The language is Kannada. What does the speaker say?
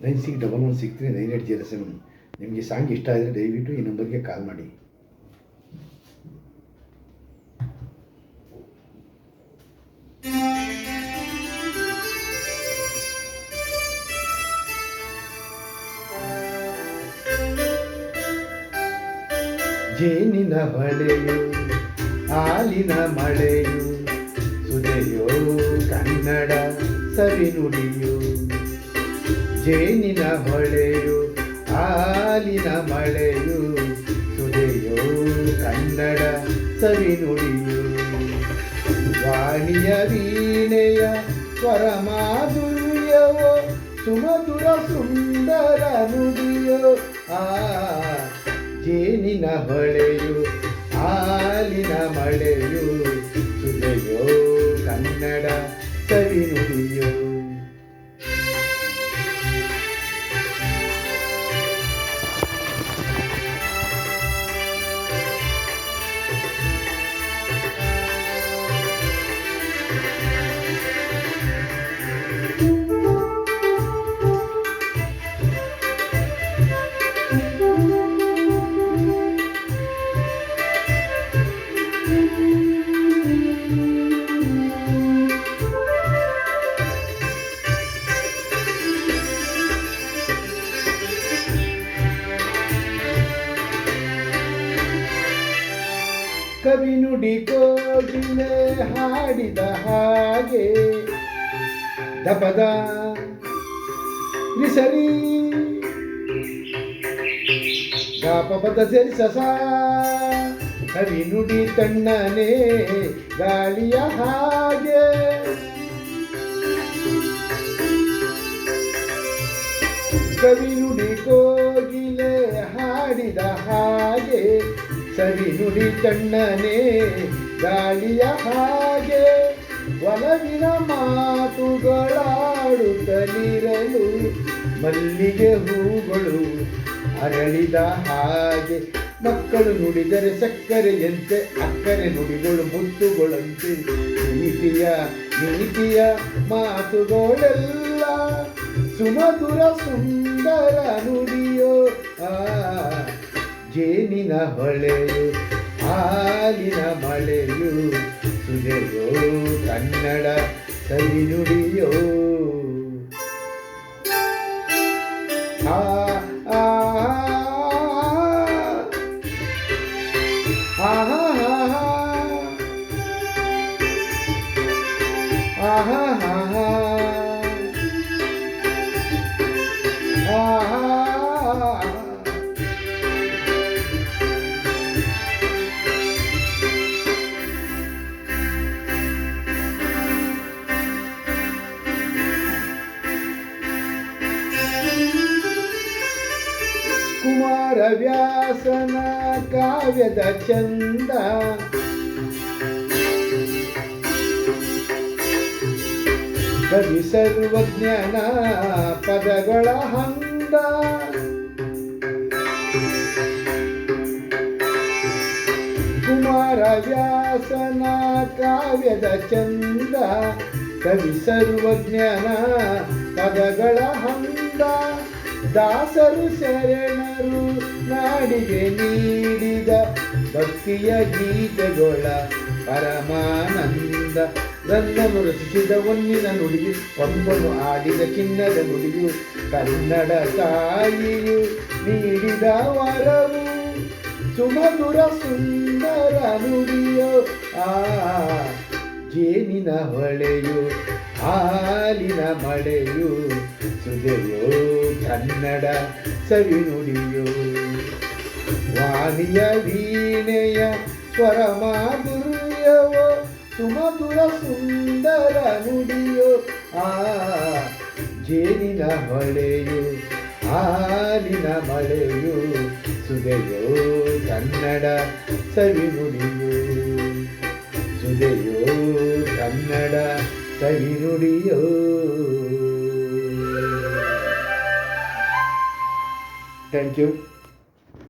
9611639807. ನಿಮಗೆ ಸಾಂಗ್ ಇಷ್ಟ ಆದರೆ ದಯವಿಟ್ಟು ಈ ನಂಬರ್ಗೆ ಕಾಲ್ ಮಾಡಿ. ಜೇನಿನ ಹೊಳೆಯು ಹಾಲಿನ ಮಳೆಯು ಸುದೆಯೋ ಕನ್ನಡ ಸವಿನುಡಿಯು. ಜೇನಿನ ಹೊಳೆಯು ಹಾಲಿನ ಮಳೆಯು ಸುದೆಯೋ ಕನ್ನಡ ಸವಿನುಡಿಯು. ವಾಣಿಯ ವೀಣೆಯ ಸ್ವರಮಾಧುರ್ಯವೋ ಸುಮಧುರ ಸುಂದರ ನುಡಿಯೋ. ಜೇನಿನ ಹೊಳೆಯು ಹಾಲಿನ ಮಳೆಯು ಸುದೆಯೋ ಕನ್ನಡ ಸವಿನುಡಿಯೋ. ಕವಿ ನುಡಿ ಕೋಗಿಲೆ ಹಾಡಿದ ಹಾಗೆ ದಪದ ನಿಸರಿ ಗಾಪಪದ ಸರಿ ಸಸ. ಕವಿ ನುಡಿ ತಣ್ಣನೆ ಗಾಳಿಯ ಹಾಗೆ ಕವಿ ನುಡಿ ಕೋಗಿಲೆ ಹಾಡಿದ ಹಾಗೆ ಸವಿ ನುಡಿ ತಣ್ಣನೆ ಗಾಳಿಯ ಹಾಗೆ ಒಲವಿನ ಮಾತುಗಳಾಡುತ್ತಲಿರಲು ಮಲ್ಲಿಗೆ ಹೂಗಳು ಅರಳಿದ ಹಾಗೆ. ಮಕ್ಕಳು ನುಡಿದರೆ ಸಕ್ಕರೆಯಂತೆ ಅಕ್ಕರೆ ನುಡಿಗಳು ಮುತ್ತುಗಳಂತೆ. ನೀತಿಯ ಮಾತುಗಳೆಲ್ಲ ಸುಮಧುರ ಸುಂದರ ನುಡಿಯೋ. ಜೇನಿನ ಹೊಳೆಯು ಹಾಲಿನ ಮಳೆಯು ಸುದೆಯೋ ಕನ್ನಡ ಸವಿನುಡಿಯೋ. ಆ ಆ ಕುಮಾರವ್ಯಾಸನ ಕಾವ್ಯದ ಚಂದ ಕವಿ ಸರ್ವಜ್ಞನ ಪದಗಳ ಹಂದ. ಕುಮಾರವ್ಯಾಸನ ಕಾವ್ಯದ ಚಂದ ಕವಿ ಸರ್ವಜ್ಞನ ಪದಗಳ ಹಂದ. ದಾಸರು ಶರಣರು ನಾಡಿಗೆ ನೀಡಿದ ಭಕ್ತಿಯ ಗೀತೆಗಳ ಪರಮಾನಂದ. ರನ್ನನು ರಚಿಸಿದ ಒನ್ನಿನ ನುಡಿಯು ಒಂಬನು ಆಡಿದ ಚಿನ್ನದ ನುಡಿಯು ಕನ್ನಡ ತಾಯಿಯು ನೀಡಿದ ವರವು ಸುಮಧುರ ಸುಂದರ ನುಡಿಯೋ. ಜೇನಿನ ಹೊಳೆಯು ಹಾಲಿನ ಮಳೆಯು ಸುದೆಯೋ ಕನ್ನಡ ಸವಿನುಡಿಯೋ. ವಾಣಿಯ ವೀಣೆಯ ಸ್ವರಮಾಧುರ್ಯವೋ ಸುಮಧುರ ಸುಂದರ ನುಡಿಯೋ. ಜೇನಿನ ಹೊಳೆಯು ಹಾಲಿನ ಮಳೆಯು ಸುದೆಯೋ ಕನ್ನಡ ಸವಿನುಡಿಯೋ. ಸುದೆಯೋ ಕನ್ನಡ ಸವಿನುಡಿಯೋ. Thank you.